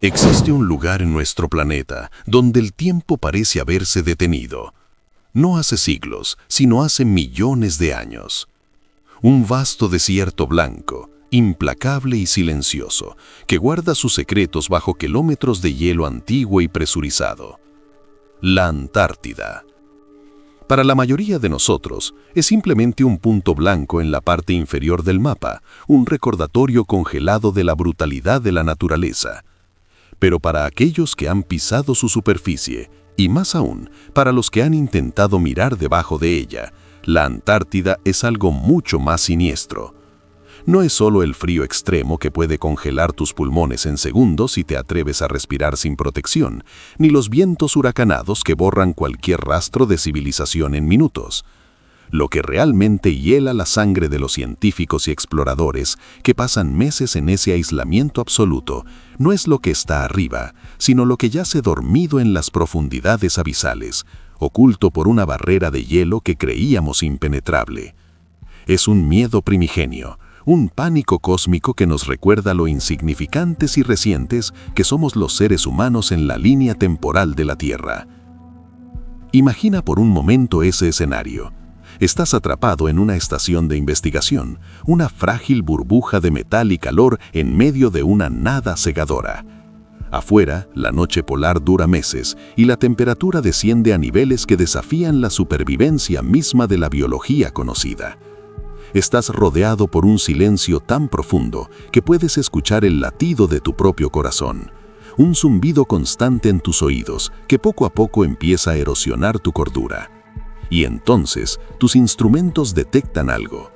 Existe un lugar en nuestro planeta donde el tiempo parece haberse detenido. No hace siglos, sino hace millones de años. Un vasto desierto blanco, implacable y silencioso, que guarda sus secretos bajo kilómetros de hielo antiguo y presurizado. La Antártida. Para la mayoría de nosotros, es simplemente un punto blanco en la parte inferior del mapa, un recordatorio congelado de la brutalidad de la naturaleza. Pero para aquellos que han pisado su superficie, y más aún, para los que han intentado mirar debajo de ella, la Antártida es algo mucho más siniestro. No es solo el frío extremo que puede congelar tus pulmones en segundos si te atreves a respirar sin protección, ni los vientos huracanados que borran cualquier rastro de civilización en minutos. Lo que realmente hiela la sangre de los científicos y exploradores que pasan meses en ese aislamiento absoluto no es lo que está arriba, sino lo que yace dormido en las profundidades abisales, oculto por una barrera de hielo que creíamos impenetrable. Es un miedo primigenio, un pánico cósmico que nos recuerda lo insignificantes y recientes que somos los seres humanos en la línea temporal de la Tierra. Imagina por un momento ese escenario. Estás atrapado en una estación de investigación, una frágil burbuja de metal y calor en medio de una nada cegadora. Afuera, la noche polar dura meses y la temperatura desciende a niveles que desafían la supervivencia misma de la biología conocida. Estás rodeado por un silencio tan profundo que puedes escuchar el latido de tu propio corazón, un zumbido constante en tus oídos que poco a poco empieza a erosionar tu cordura. Y entonces, tus instrumentos detectan algo.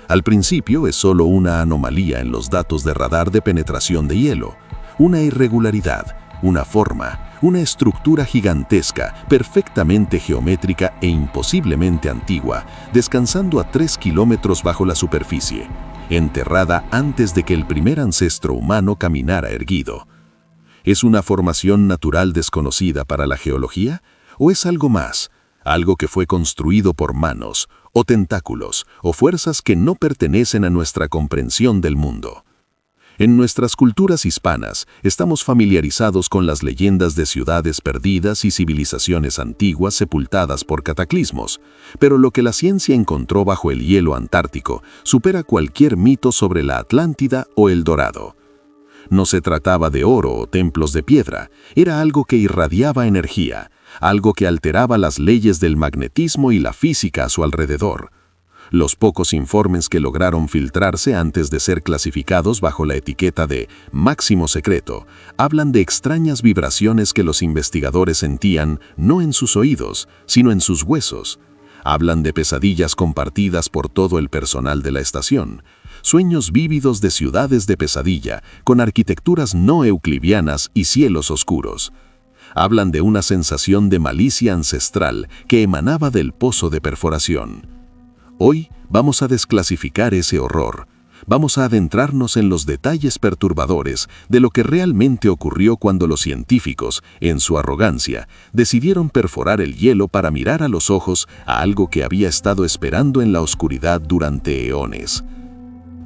Al principio es solo una anomalía en los datos de radar de penetración de hielo, una irregularidad, una forma, una estructura gigantesca, perfectamente geométrica e imposiblemente antigua, descansando a 3 kilómetros bajo la superficie, enterrada antes de que el primer ancestro humano caminara erguido. ¿Es una formación natural desconocida para la geología? ¿O es algo más? Algo que fue construido por manos, o tentáculos, o fuerzas que no pertenecen a nuestra comprensión del mundo. En nuestras culturas hispanas estamos familiarizados con las leyendas de ciudades perdidas y civilizaciones antiguas sepultadas por cataclismos, pero lo que la ciencia encontró bajo el hielo antártico supera cualquier mito sobre la Atlántida o El Dorado. No se trataba de oro o templos de piedra, era algo que irradiaba energía, algo que alteraba las leyes del magnetismo y la física a su alrededor. Los pocos informes que lograron filtrarse antes de ser clasificados bajo la etiqueta de máximo secreto hablan de extrañas vibraciones que los investigadores sentían no en sus oídos, sino en sus huesos. Hablan de pesadillas compartidas por todo el personal de la estación, sueños vívidos de ciudades de pesadilla con arquitecturas no euclidianas y cielos oscuros. Hablan de una sensación de malicia ancestral que emanaba del pozo de perforación. Hoy vamos a desclasificar ese horror. Vamos a adentrarnos en los detalles perturbadores de lo que realmente ocurrió cuando los científicos, en su arrogancia, decidieron perforar el hielo para mirar a los ojos a algo que había estado esperando en la oscuridad durante eones.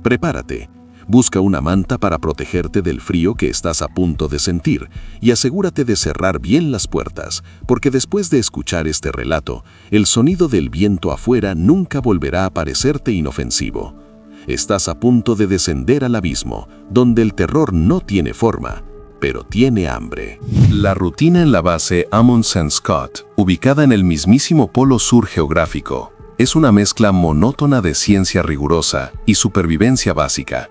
Prepárate. Busca una manta para protegerte del frío que estás a punto de sentir y asegúrate de cerrar bien las puertas, porque después de escuchar este relato, el sonido del viento afuera nunca volverá a parecerte inofensivo. Estás a punto de descender al abismo, donde el terror no tiene forma, pero tiene hambre. La rutina en la base Amundsen Scott, ubicada en el mismísimo polo sur geográfico, es una mezcla monótona de ciencia rigurosa y supervivencia básica.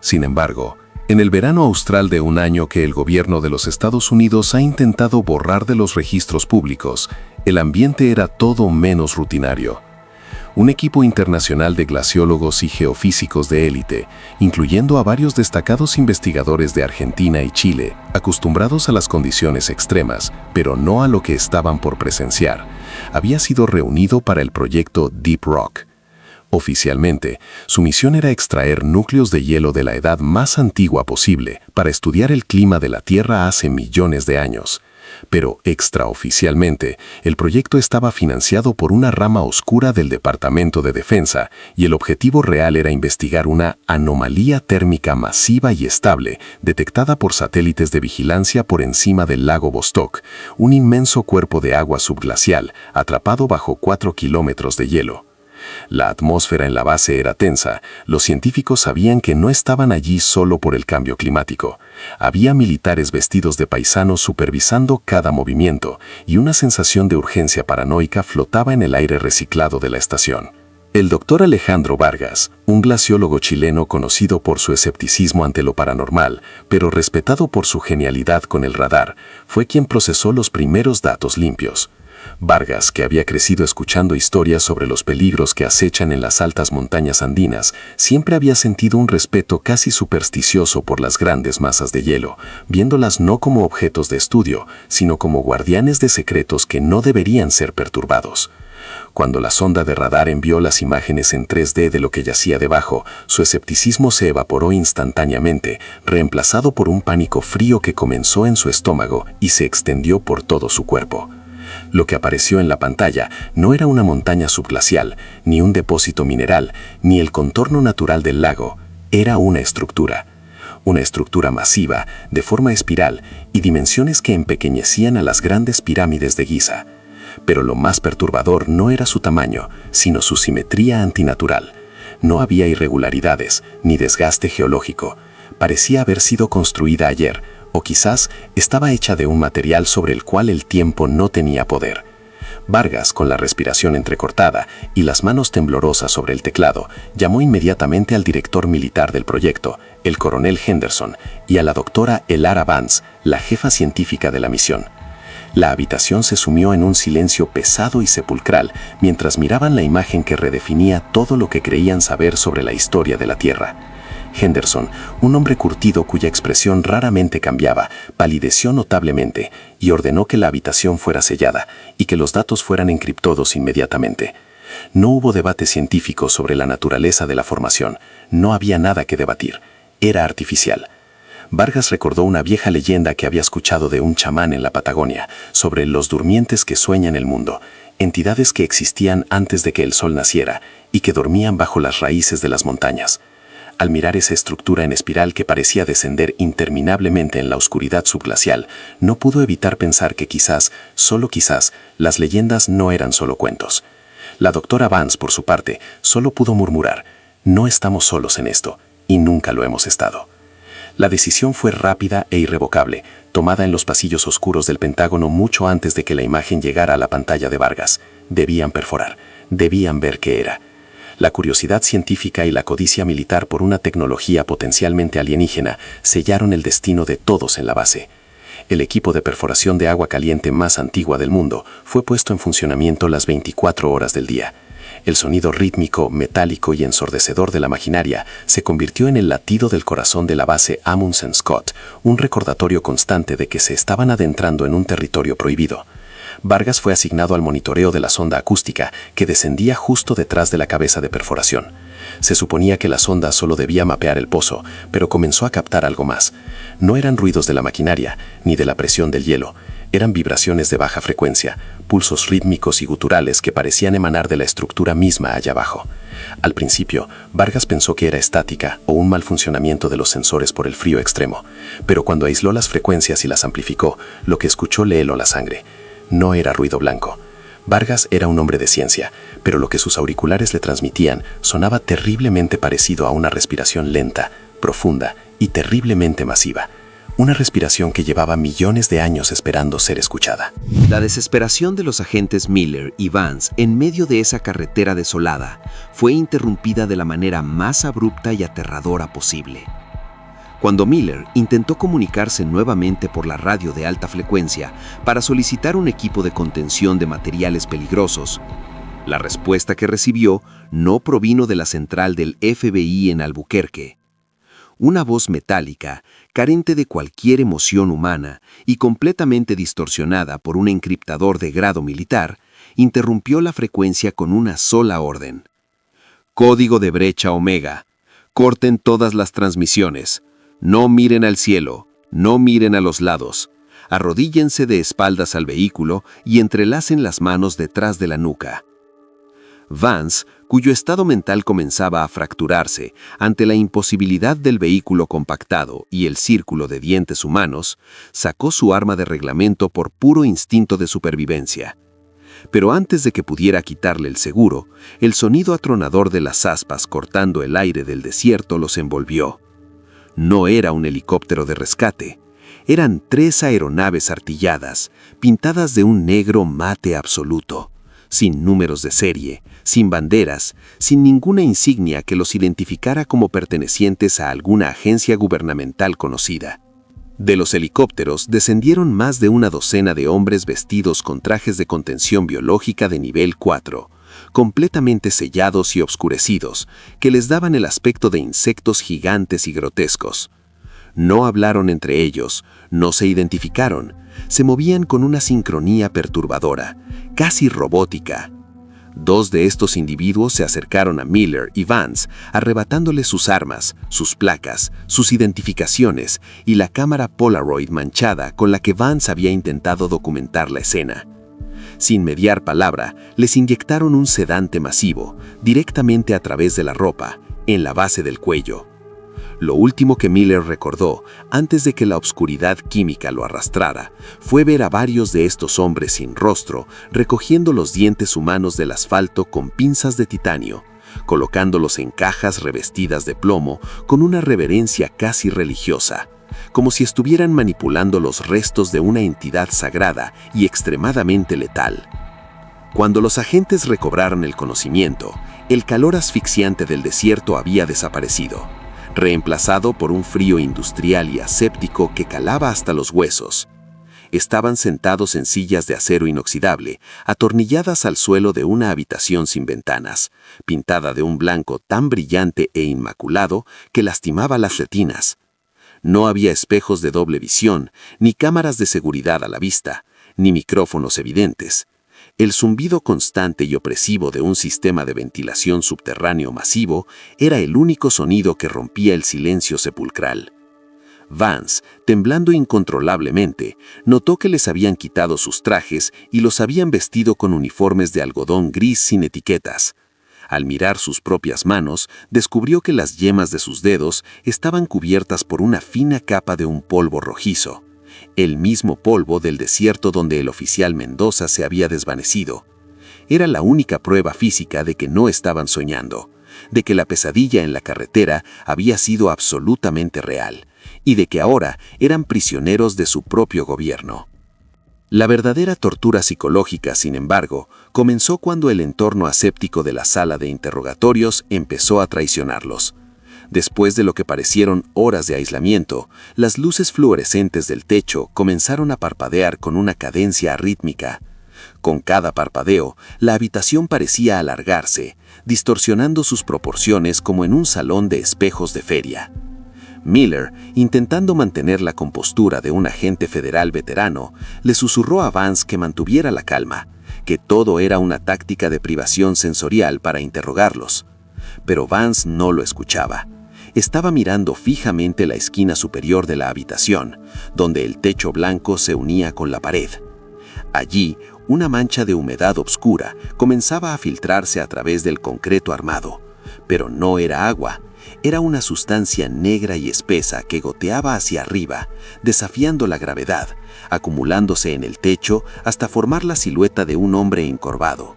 Sin embargo, en el verano austral de un año que el gobierno de los Estados Unidos ha intentado borrar de los registros públicos, el ambiente era todo menos rutinario. Un equipo internacional de glaciólogos y geofísicos de élite, incluyendo a varios destacados investigadores de Argentina y Chile, acostumbrados a las condiciones extremas, pero no a lo que estaban por presenciar, había sido reunido para el proyecto Deep Rock. Oficialmente, su misión era extraer núcleos de hielo de la edad más antigua posible para estudiar el clima de la Tierra hace millones de años. Pero extraoficialmente, el proyecto estaba financiado por una rama oscura del Departamento de Defensa y el objetivo real era investigar una anomalía térmica masiva y estable detectada por satélites de vigilancia por encima del lago Vostok, un inmenso cuerpo de agua subglacial atrapado bajo 4 kilómetros de hielo. La atmósfera en la base era tensa. Los científicos sabían que no estaban allí solo por el cambio climático. Había militares vestidos de paisanos supervisando cada movimiento y una sensación de urgencia paranoica flotaba en el aire reciclado de la estación. El doctor Alejandro Vargas, un glaciólogo chileno conocido por su escepticismo ante lo paranormal, pero respetado por su genialidad con el radar, fue quien procesó los primeros datos limpios. Vargas, que había crecido escuchando historias sobre los peligros que acechan en las altas montañas andinas, siempre había sentido un respeto casi supersticioso por las grandes masas de hielo, viéndolas no como objetos de estudio, sino como guardianes de secretos que no deberían ser perturbados. Cuando la sonda de radar envió las imágenes en 3D de lo que yacía debajo, su escepticismo se evaporó instantáneamente, reemplazado por un pánico frío que comenzó en su estómago y se extendió por todo su cuerpo. Lo que apareció en la pantalla no era una montaña subglacial, ni un depósito mineral, ni el contorno natural del lago. Era una estructura masiva, de forma espiral y dimensiones que empequeñecían a las grandes pirámides de Giza. Pero lo más perturbador no era su tamaño, sino su simetría antinatural. No había irregularidades, ni desgaste geológico. Parecía haber sido construida ayer, o quizás estaba hecha de un material sobre el cual el tiempo no tenía poder. Vargas, con la respiración entrecortada y las manos temblorosas sobre el teclado, llamó inmediatamente al director militar del proyecto, el coronel Henderson, y a la doctora Elara Vance, la jefa científica de la misión. La habitación se sumió en un silencio pesado y sepulcral mientras miraban la imagen que redefinía todo lo que creían saber sobre la historia de la Tierra. Henderson, un hombre curtido cuya expresión raramente cambiaba, palideció notablemente y ordenó que la habitación fuera sellada y que los datos fueran encriptados inmediatamente. No hubo debate científico sobre la naturaleza de la formación, no había nada que debatir, era artificial. Vargas recordó una vieja leyenda que había escuchado de un chamán en la Patagonia sobre los durmientes que sueñan el mundo, entidades que existían antes de que el sol naciera y que dormían bajo las raíces de las montañas. Al mirar esa estructura en espiral que parecía descender interminablemente en la oscuridad subglacial, no pudo evitar pensar que quizás, solo quizás, las leyendas no eran solo cuentos. La doctora Vance, por su parte, solo pudo murmurar: «No estamos solos en esto, y nunca lo hemos estado». La decisión fue rápida e irrevocable, tomada en los pasillos oscuros del Pentágono mucho antes de que la imagen llegara a la pantalla de Vargas. Debían perforar, debían ver qué era. La curiosidad científica y la codicia militar por una tecnología potencialmente alienígena sellaron el destino de todos en la base. El equipo de perforación de agua caliente más antigua del mundo fue puesto en funcionamiento las 24 horas del día. El sonido rítmico, metálico y ensordecedor de la maquinaria se convirtió en el latido del corazón de la base Amundsen Scott, un recordatorio constante de que se estaban adentrando en un territorio prohibido. Vargas fue asignado al monitoreo de la sonda acústica que descendía justo detrás de la cabeza de perforación. Se suponía que la sonda solo debía mapear el pozo, pero comenzó a captar algo más. No eran ruidos de la maquinaria, ni de la presión del hielo. Eran vibraciones de baja frecuencia, pulsos rítmicos y guturales que parecían emanar de la estructura misma allá abajo. Al principio, Vargas pensó que era estática o un mal funcionamiento de los sensores por el frío extremo, pero cuando aisló las frecuencias y las amplificó, lo que escuchó le heló la sangre. No era ruido blanco. Vargas era un hombre de ciencia, pero lo que sus auriculares le transmitían sonaba terriblemente parecido a una respiración lenta, profunda y terriblemente masiva. Una respiración que llevaba millones de años esperando ser escuchada. La desesperación de los agentes Miller y Vance en medio de esa carretera desolada fue interrumpida de la manera más abrupta y aterradora posible. Cuando Miller intentó comunicarse nuevamente por la radio de alta frecuencia para solicitar un equipo de contención de materiales peligrosos, la respuesta que recibió no provino de la central del FBI en Albuquerque. Una voz metálica, carente de cualquier emoción humana y completamente distorsionada por un encriptador de grado militar, interrumpió la frecuencia con una sola orden. Código de brecha Omega. Corten todas las transmisiones. No miren al cielo, no miren a los lados. Arrodíllense de espaldas al vehículo y entrelacen las manos detrás de la nuca. Vance, cuyo estado mental comenzaba a fracturarse ante la imposibilidad del vehículo compactado y el círculo de dientes humanos, sacó su arma de reglamento por puro instinto de supervivencia. Pero antes de que pudiera quitarle el seguro, el sonido atronador de las aspas cortando el aire del desierto los envolvió. No era un helicóptero de rescate. Eran 3 aeronaves artilladas, pintadas de un negro mate absoluto, sin números de serie, sin banderas, sin ninguna insignia que los identificara como pertenecientes a alguna agencia gubernamental conocida. De los helicópteros descendieron más de una docena de hombres vestidos con trajes de contención biológica de nivel 4, completamente sellados y obscurecidos, que les daban el aspecto de insectos gigantes y grotescos. No hablaron entre ellos, no se identificaron, se movían con una sincronía perturbadora, casi robótica. 2 de estos individuos se acercaron a Miller y Vance, arrebatándoles sus armas, sus placas, sus identificaciones y la cámara Polaroid manchada con la que Vance había intentado documentar la escena. Sin mediar palabra, les inyectaron un sedante masivo, directamente a través de la ropa, en la base del cuello. Lo último que Miller recordó, antes de que la oscuridad química lo arrastrara, fue ver a varios de estos hombres sin rostro recogiendo los dientes humanos del asfalto con pinzas de titanio, colocándolos en cajas revestidas de plomo con una reverencia casi religiosa, como si estuvieran manipulando los restos de una entidad sagrada y extremadamente letal. Cuando los agentes recobraron el conocimiento, el calor asfixiante del desierto había desaparecido, reemplazado por un frío industrial y aséptico que calaba hasta los huesos. Estaban sentados en sillas de acero inoxidable, atornilladas al suelo de una habitación sin ventanas, pintada de un blanco tan brillante e inmaculado que lastimaba las retinas. No había espejos de doble visión, ni cámaras de seguridad a la vista, ni micrófonos evidentes. El zumbido constante y opresivo de un sistema de ventilación subterráneo masivo era el único sonido que rompía el silencio sepulcral. Vance, temblando incontrolablemente, notó que les habían quitado sus trajes y los habían vestido con uniformes de algodón gris sin etiquetas. Al mirar sus propias manos, descubrió que las yemas de sus dedos estaban cubiertas por una fina capa de un polvo rojizo. El mismo polvo del desierto donde el oficial Mendoza se había desvanecido. Era la única prueba física de que no estaban soñando, de que la pesadilla en la carretera había sido absolutamente real, y de que ahora eran prisioneros de su propio gobierno. La verdadera tortura psicológica, sin embargo, comenzó cuando el entorno aséptico de la sala de interrogatorios empezó a traicionarlos. Después de lo que parecieron horas de aislamiento, las luces fluorescentes del techo comenzaron a parpadear con una cadencia arrítmica. Con cada parpadeo, la habitación parecía alargarse, distorsionando sus proporciones como en un salón de espejos de feria. Miller, intentando mantener la compostura de un agente federal veterano, le susurró a Vance que mantuviera la calma, que todo era una táctica de privación sensorial para interrogarlos. Pero Vance no lo escuchaba. Estaba mirando fijamente la esquina superior de la habitación, donde el techo blanco se unía con la pared. Allí, una mancha de humedad oscura comenzaba a filtrarse a través del concreto armado, pero no era agua, era una sustancia negra y espesa que goteaba hacia arriba, desafiando la gravedad, acumulándose en el techo hasta formar la silueta de un hombre encorvado.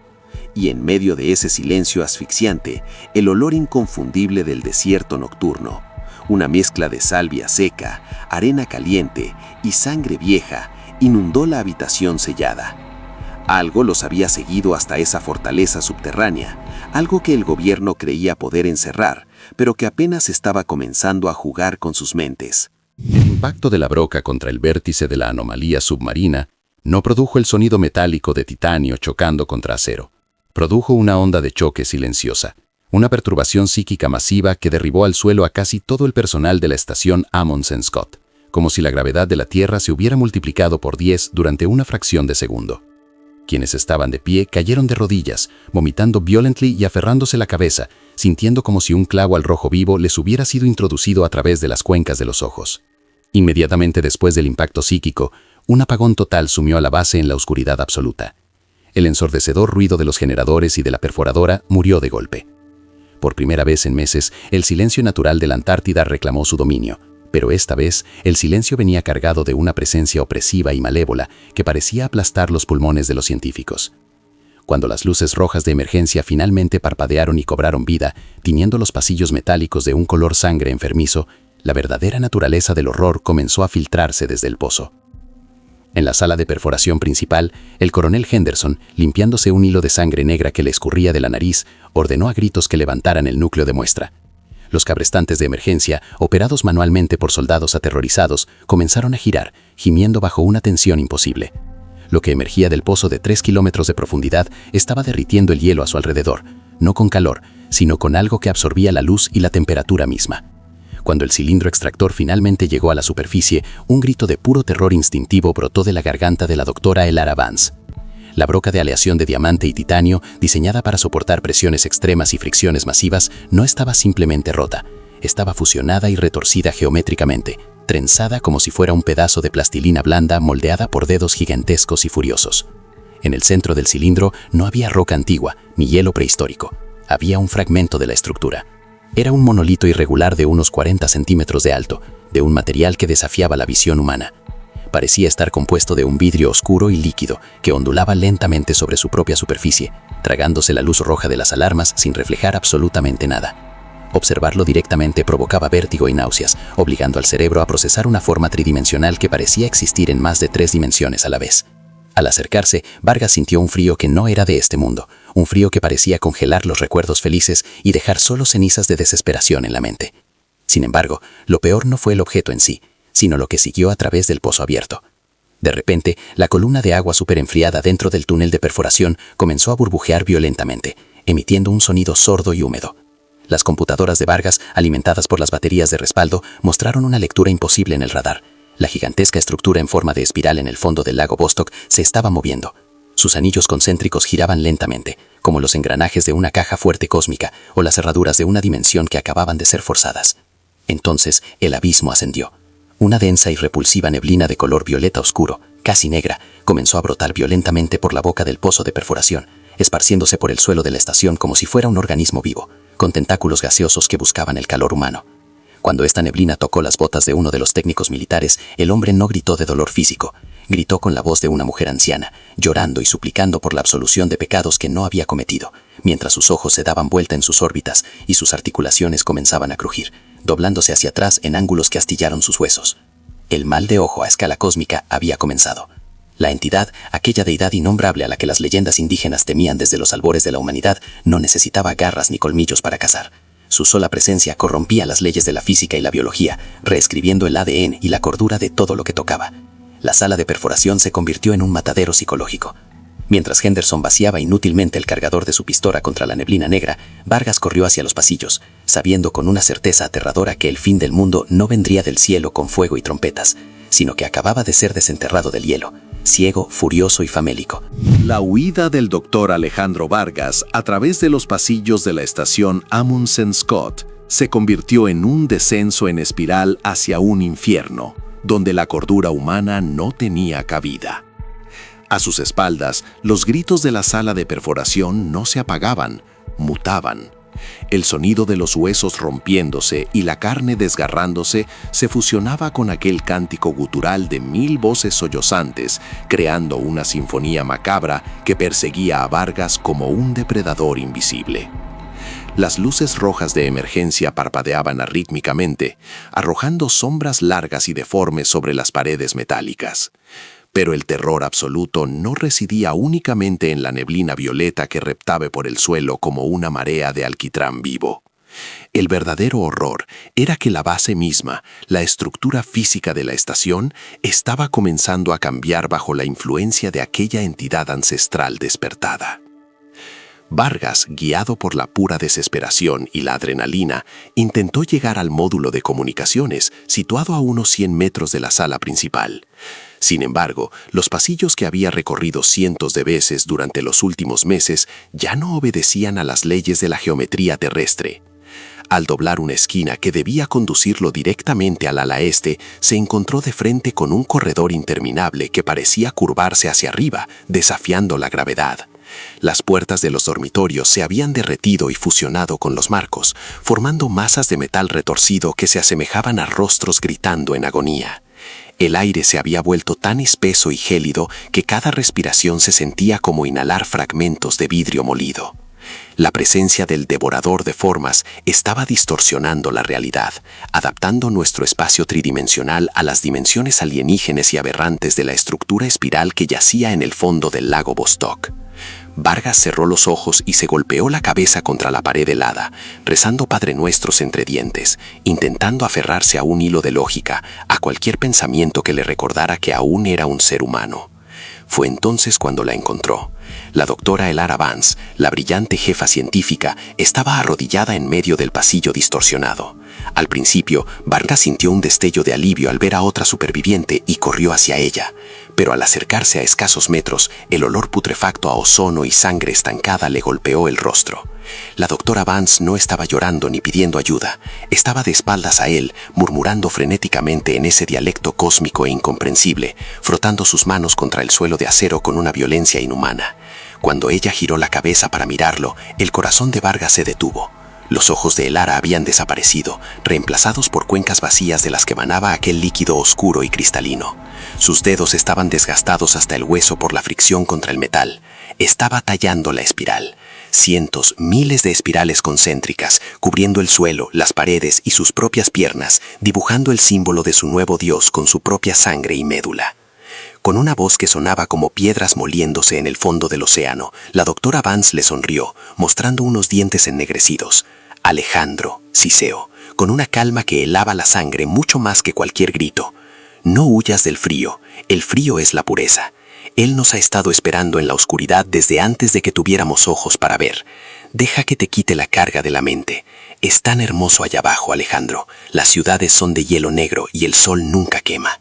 Y en medio de ese silencio asfixiante, el olor inconfundible del desierto nocturno, una mezcla de salvia seca, arena caliente y sangre vieja, inundó la habitación sellada. Algo los había seguido hasta esa fortaleza subterránea, algo que el gobierno creía poder encerrar, pero que apenas estaba comenzando a jugar con sus mentes. El impacto de la broca contra el vértice de la anomalía submarina no produjo el sonido metálico de titanio chocando contra acero. Produjo una onda de choque silenciosa, una perturbación psíquica masiva que derribó al suelo a casi todo el personal de la estación Amundsen Scott, como si la gravedad de la Tierra se hubiera multiplicado por 10 durante una fracción de segundo. Quienes estaban de pie cayeron de rodillas, vomitando violently y aferrándose la cabeza, sintiendo como si un clavo al rojo vivo les hubiera sido introducido a través de las cuencas de los ojos. Inmediatamente después del impacto psíquico, un apagón total sumió a la base en la oscuridad absoluta. El ensordecedor ruido de los generadores y de la perforadora murió de golpe. Por primera vez en meses, el silencio natural de la Antártida reclamó su dominio, pero esta vez el silencio venía cargado de una presencia opresiva y malévola que parecía aplastar los pulmones de los científicos. Cuando las luces rojas de emergencia finalmente parpadearon y cobraron vida, tiñendo los pasillos metálicos de un color sangre enfermizo, la verdadera naturaleza del horror comenzó a filtrarse desde el pozo. En la sala de perforación principal, el coronel Henderson, limpiándose un hilo de sangre negra que le escurría de la nariz, ordenó a gritos que levantaran el núcleo de muestra. Los cabrestantes de emergencia, operados manualmente por soldados aterrorizados, comenzaron a girar, gimiendo bajo una tensión imposible. Lo que emergía del pozo de 3 kilómetros de profundidad estaba derritiendo el hielo a su alrededor, no con calor, sino con algo que absorbía la luz y la temperatura misma. Cuando el cilindro extractor finalmente llegó a la superficie, un grito de puro terror instintivo brotó de la garganta de la doctora Elara Vance. La broca de aleación de diamante y titanio, diseñada para soportar presiones extremas y fricciones masivas, no estaba simplemente rota, estaba fusionada y retorcida geométricamente, trenzada como si fuera un pedazo de plastilina blanda moldeada por dedos gigantescos y furiosos. En el centro del cilindro no había roca antigua, ni hielo prehistórico. Había un fragmento de la estructura. Era un monolito irregular de unos 40 centímetros de alto, de un material que desafiaba la visión humana. Parecía estar compuesto de un vidrio oscuro y líquido que ondulaba lentamente sobre su propia superficie, tragándose la luz roja de las alarmas sin reflejar absolutamente nada. Observarlo directamente provocaba vértigo y náuseas, obligando al cerebro a procesar una forma tridimensional que parecía existir en más de 3 dimensiones a la vez. Al acercarse, Vargas sintió un frío que no era de este mundo, un frío que parecía congelar los recuerdos felices y dejar solo cenizas de desesperación en la mente. Sin embargo, lo peor no fue el objeto en sí, sino lo que siguió a través del pozo abierto. De repente, la columna de agua superenfriada dentro del túnel de perforación comenzó a burbujear violentamente, emitiendo un sonido sordo y húmedo. Las computadoras de Vargas, alimentadas por las baterías de respaldo, mostraron una lectura imposible en el radar. La gigantesca estructura en forma de espiral en el fondo del lago Vostok se estaba moviendo. Sus anillos concéntricos giraban lentamente, como los engranajes de una caja fuerte cósmica o las cerraduras de una dimensión que acababan de ser forzadas. Entonces, el abismo ascendió. Una densa y repulsiva neblina de color violeta oscuro, casi negra, comenzó a brotar violentamente por la boca del pozo de perforación, esparciéndose por el suelo de la estación como si fuera un organismo vivo, con tentáculos gaseosos que buscaban el calor humano. Cuando esta neblina tocó las botas de uno de los técnicos militares, el hombre no gritó de dolor físico, gritó con la voz de una mujer anciana, llorando y suplicando por la absolución de pecados que no había cometido, mientras sus ojos se daban vuelta en sus órbitas y sus articulaciones comenzaban a crujir, doblándose hacia atrás en ángulos que astillaron sus huesos. El mal de ojo a escala cósmica había comenzado. La entidad, aquella deidad innombrable a la que las leyendas indígenas temían desde los albores de la humanidad, no necesitaba garras ni colmillos para cazar. Su sola presencia corrompía las leyes de la física y la biología, reescribiendo el ADN y la cordura de todo lo que tocaba. La sala de perforación se convirtió en un matadero psicológico. Mientras Henderson vaciaba inútilmente el cargador de su pistola contra la neblina negra, Vargas corrió hacia los pasillos, sabiendo con una certeza aterradora que el fin del mundo no vendría del cielo con fuego y trompetas, sino que acababa de ser desenterrado del hielo, ciego, furioso y famélico. La huida del doctor Alejandro Vargas a través de los pasillos de la estación Amundsen Scott se convirtió en un descenso en espiral hacia un infierno, donde la cordura humana no tenía cabida. A sus espaldas, los gritos de la sala de perforación no se apagaban, mutaban. El sonido de los huesos rompiéndose y la carne desgarrándose se fusionaba con aquel cántico gutural de 1000 voces sollozantes, creando una sinfonía macabra que perseguía a Vargas como un depredador invisible. Las luces rojas de emergencia parpadeaban arrítmicamente, arrojando sombras largas y deformes sobre las paredes metálicas. Pero el terror absoluto no residía únicamente en la neblina violeta que reptaba por el suelo como una marea de alquitrán vivo. El verdadero horror era que la base misma, la estructura física de la estación, estaba comenzando a cambiar bajo la influencia de aquella entidad ancestral despertada. Vargas, guiado por la pura desesperación y la adrenalina, intentó llegar al módulo de comunicaciones, situado a unos 100 metros de la sala principal. Sin embargo, los pasillos que había recorrido cientos de veces durante los últimos meses ya no obedecían a las leyes de la geometría terrestre. Al doblar una esquina que debía conducirlo directamente al ala este, se encontró de frente con un corredor interminable que parecía curvarse hacia arriba, desafiando la gravedad. Las puertas de los dormitorios se habían derretido y fusionado con los marcos, formando masas de metal retorcido que se asemejaban a rostros gritando en agonía. El aire se había vuelto tan espeso y gélido que cada respiración se sentía como inhalar fragmentos de vidrio molido. La presencia del devorador de formas estaba distorsionando la realidad, adaptando nuestro espacio tridimensional a las dimensiones alienígenas y aberrantes de la estructura espiral que yacía en el fondo del lago Vostok. Vargas cerró los ojos y se golpeó la cabeza contra la pared helada, rezando Padre Nuestros entre dientes, intentando aferrarse a un hilo de lógica, a cualquier pensamiento que le recordara que aún era un ser humano. Fue entonces cuando la encontró. La doctora Elara Vance, la brillante jefa científica, estaba arrodillada en medio del pasillo distorsionado. Al principio, Vargas sintió un destello de alivio al ver a otra superviviente y corrió hacia ella. Pero al acercarse a escasos metros, el olor putrefacto a ozono y sangre estancada le golpeó el rostro. La doctora Vance no estaba llorando ni pidiendo ayuda. Estaba de espaldas a él, murmurando frenéticamente en ese dialecto cósmico e incomprensible, frotando sus manos contra el suelo de acero con una violencia inhumana. Cuando ella giró la cabeza para mirarlo, el corazón de Vargas se detuvo. Los ojos de Elara habían desaparecido, reemplazados por cuencas vacías de las que emanaba aquel líquido oscuro y cristalino. Sus dedos estaban desgastados hasta el hueso por la fricción contra el metal. Estaba tallando la espiral. Cientos, miles de espirales concéntricas, cubriendo el suelo, las paredes y sus propias piernas, dibujando el símbolo de su nuevo dios con su propia sangre y médula. Con una voz que sonaba como piedras moliéndose en el fondo del océano, la doctora Vance le sonrió, mostrando unos dientes ennegrecidos. Alejandro, Ciseo, con una calma que helaba la sangre mucho más que cualquier grito. No huyas del frío, el frío es la pureza. Él nos ha estado esperando en la oscuridad desde antes de que tuviéramos ojos para ver. Deja que te quite la carga de la mente. Es tan hermoso allá abajo, Alejandro. Las ciudades son de hielo negro y el sol nunca quema.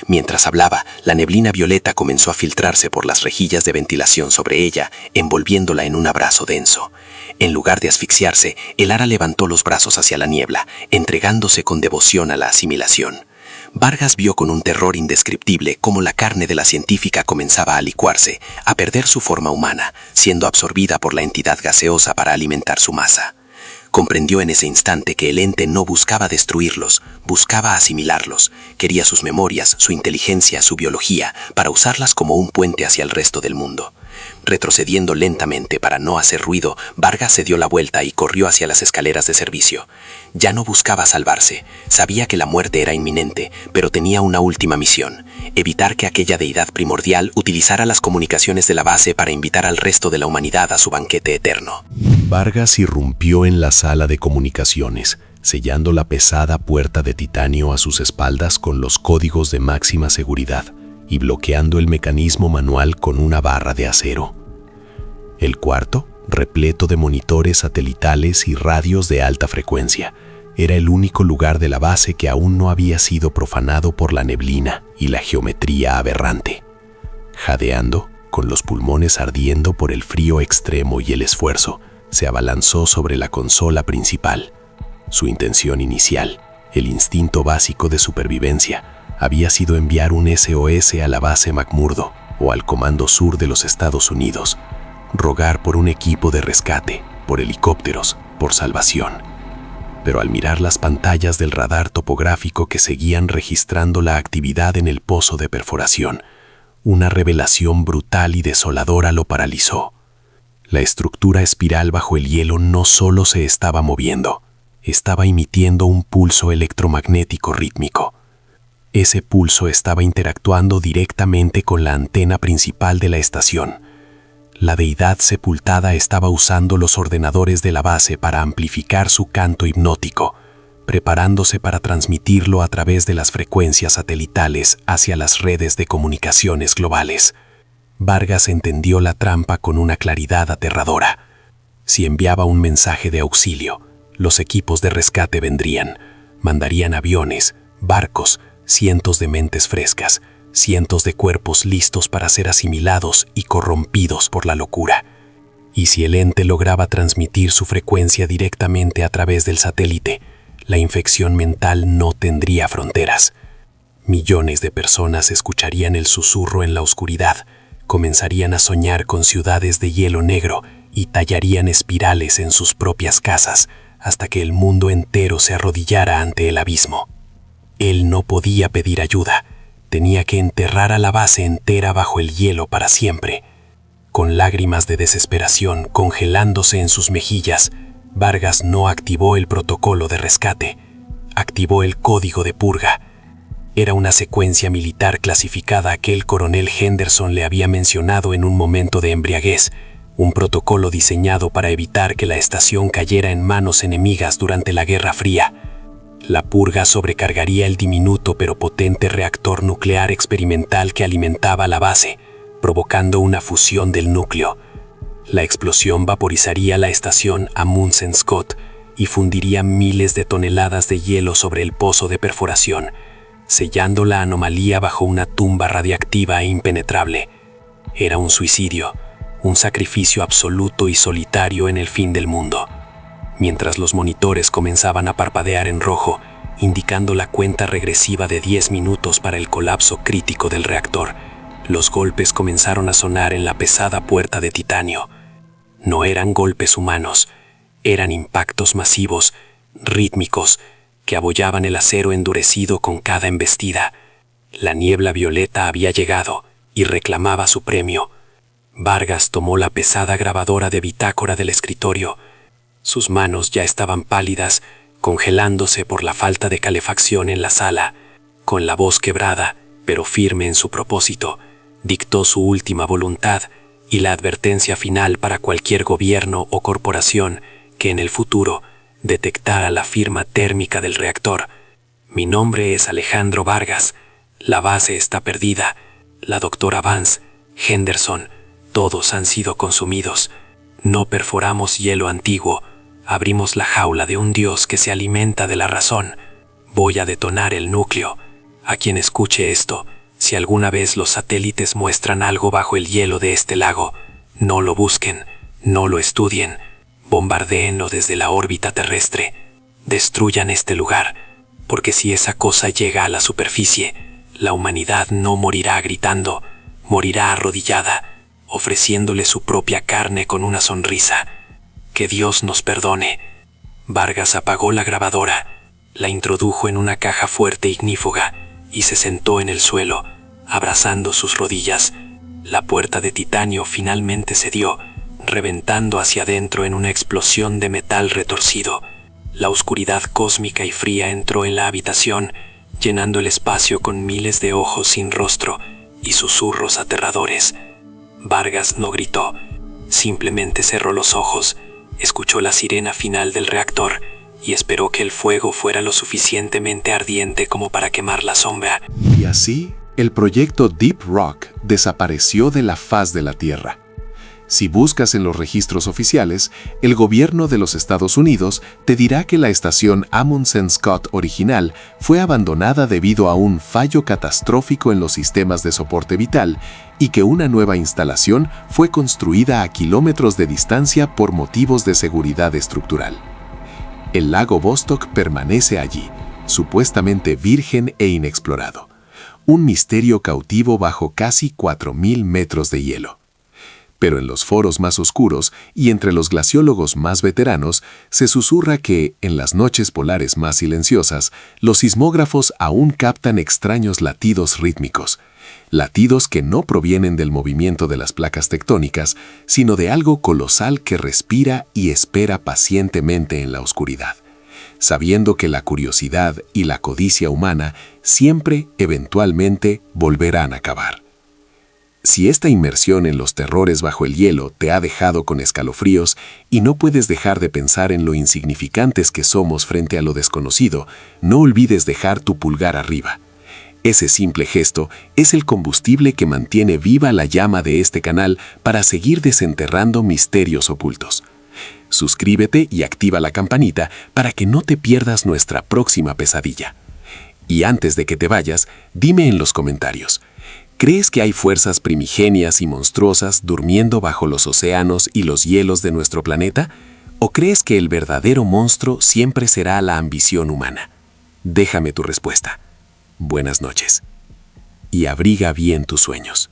Mientras hablaba, la neblina violeta comenzó a filtrarse por las rejillas de ventilación sobre ella, envolviéndola en un abrazo denso. En lugar de asfixiarse, Elara levantó los brazos hacia la niebla, entregándose con devoción a la asimilación. Vargas vio con un terror indescriptible cómo la carne de la científica comenzaba a licuarse, a perder su forma humana, siendo absorbida por la entidad gaseosa para alimentar su masa. Comprendió en ese instante que el ente no buscaba destruirlos, buscaba asimilarlos. Quería sus memorias, su inteligencia, su biología, para usarlas como un puente hacia el resto del mundo. Retrocediendo lentamente para no hacer ruido, Vargas se dio la vuelta y corrió hacia las escaleras de servicio. Ya no buscaba salvarse, sabía que la muerte era inminente, pero tenía una última misión: evitar que aquella deidad primordial utilizara las comunicaciones de la base para invitar al resto de la humanidad a su banquete eterno. Vargas irrumpió en la sala de comunicaciones, sellando la pesada puerta de titanio a sus espaldas con los códigos de máxima seguridad y bloqueando el mecanismo manual con una barra de acero. El cuarto, repleto de monitores satelitales y radios de alta frecuencia, era el único lugar de la base que aún no había sido profanado por la neblina y la geometría aberrante. Jadeando, con los pulmones ardiendo por el frío extremo y el esfuerzo, se abalanzó sobre la consola principal. Su intención inicial, el instinto básico de supervivencia, había sido enviar un SOS a la base McMurdo o al Comando Sur de los Estados Unidos, rogar por un equipo de rescate, por helicópteros, por salvación. Pero al mirar las pantallas del radar topográfico que seguían registrando la actividad en el pozo de perforación, una revelación brutal y desoladora lo paralizó. La estructura espiral bajo el hielo no solo se estaba moviendo, estaba emitiendo un pulso electromagnético rítmico. Ese pulso estaba interactuando directamente con la antena principal de la estación. La deidad sepultada estaba usando los ordenadores de la base para amplificar su canto hipnótico, preparándose para transmitirlo a través de las frecuencias satelitales hacia las redes de comunicaciones globales. Vargas entendió la trampa con una claridad aterradora. Si enviaba un mensaje de auxilio, los equipos de rescate vendrían, mandarían aviones, barcos, cientos de mentes frescas, cientos de cuerpos listos para ser asimilados y corrompidos por la locura. Y si el ente lograba transmitir su frecuencia directamente a través del satélite, la infección mental no tendría fronteras. Millones de personas escucharían el susurro en la oscuridad, comenzarían a soñar con ciudades de hielo negro y tallarían espirales en sus propias casas hasta que el mundo entero se arrodillara ante el abismo. Él no podía pedir ayuda, tenía que enterrar a la base entera bajo el hielo para siempre. Con lágrimas de desesperación congelándose en sus mejillas, Vargas no activó el protocolo de rescate, activó el código de purga. Era una secuencia militar clasificada que el coronel Henderson le había mencionado en un momento de embriaguez, un protocolo diseñado para evitar que la estación cayera en manos enemigas durante la Guerra Fría. La purga sobrecargaría el diminuto pero potente reactor nuclear experimental que alimentaba la base, provocando una fusión del núcleo. La explosión vaporizaría la estación Amundsen Scott y fundiría miles de toneladas de hielo sobre el pozo de perforación, sellando la anomalía bajo una tumba radiactiva e impenetrable. Era un suicidio, un sacrificio absoluto y solitario en el fin del mundo. Mientras los monitores comenzaban a parpadear en rojo, indicando la cuenta regresiva de 10 minutos para el colapso crítico del reactor, los golpes comenzaron a sonar en la pesada puerta de titanio. No eran golpes humanos, eran impactos masivos, rítmicos, que abollaban el acero endurecido con cada embestida. La niebla violeta había llegado y reclamaba su premio. Vargas tomó la pesada grabadora de bitácora del escritorio. Sus manos ya estaban pálidas, congelándose por la falta de calefacción en la sala. Con la voz quebrada, pero firme en su propósito, dictó su última voluntad y la advertencia final para cualquier gobierno o corporación que en el futuro detectara la firma térmica del reactor. Mi nombre es Alejandro Vargas. La base está perdida. La doctora Vance, Henderson, todos han sido consumidos. No perforamos hielo antiguo. Abrimos la jaula de un dios que se alimenta de la razón. Voy a detonar el núcleo. A quien escuche esto, si alguna vez los satélites muestran algo bajo el hielo de este lago, no lo busquen, no lo estudien. Bombardéenlo desde la órbita terrestre. Destruyan este lugar, porque si esa cosa llega a la superficie, la humanidad no morirá gritando, morirá arrodillada, ofreciéndole su propia carne con una sonrisa. Que Dios nos perdone. Vargas apagó la grabadora, la introdujo en una caja fuerte ignífuga y se sentó en el suelo, abrazando sus rodillas. La puerta de titanio finalmente cedió, reventando hacia adentro en una explosión de metal retorcido. La oscuridad cósmica y fría entró en la habitación, llenando el espacio con miles de ojos sin rostro y susurros aterradores. Vargas no gritó, simplemente cerró los ojos, escuchó la sirena final del reactor y esperó que el fuego fuera lo suficientemente ardiente como para quemar la sombra. Y así, el proyecto Deep Rock desapareció de la faz de la Tierra. Si buscas en los registros oficiales, el gobierno de los Estados Unidos te dirá que la estación Amundsen Scott original fue abandonada debido a un fallo catastrófico en los sistemas de soporte vital y que una nueva instalación fue construida a kilómetros de distancia por motivos de seguridad estructural. El lago Vostok permanece allí, supuestamente virgen e inexplorado. Un misterio cautivo bajo casi 4.000 metros de hielo. Pero en los foros más oscuros y entre los glaciólogos más veteranos se susurra que, en las noches polares más silenciosas, los sismógrafos aún captan extraños latidos rítmicos, latidos que no provienen del movimiento de las placas tectónicas, sino de algo colosal que respira y espera pacientemente en la oscuridad, sabiendo que la curiosidad y la codicia humana siempre, eventualmente, volverán a acabar. Si esta inmersión en los terrores bajo el hielo te ha dejado con escalofríos y no puedes dejar de pensar en lo insignificantes que somos frente a lo desconocido, no olvides dejar tu pulgar arriba. Ese simple gesto es el combustible que mantiene viva la llama de este canal para seguir desenterrando misterios ocultos. Suscríbete y activa la campanita para que no te pierdas nuestra próxima pesadilla. Y antes de que te vayas, dime en los comentarios, ¿Crees que hay fuerzas primigenias y monstruosas durmiendo bajo los océanos y los hielos de nuestro planeta? ¿O crees que el verdadero monstruo siempre será la ambición humana? Déjame tu respuesta. Buenas noches. Y abriga bien tus sueños.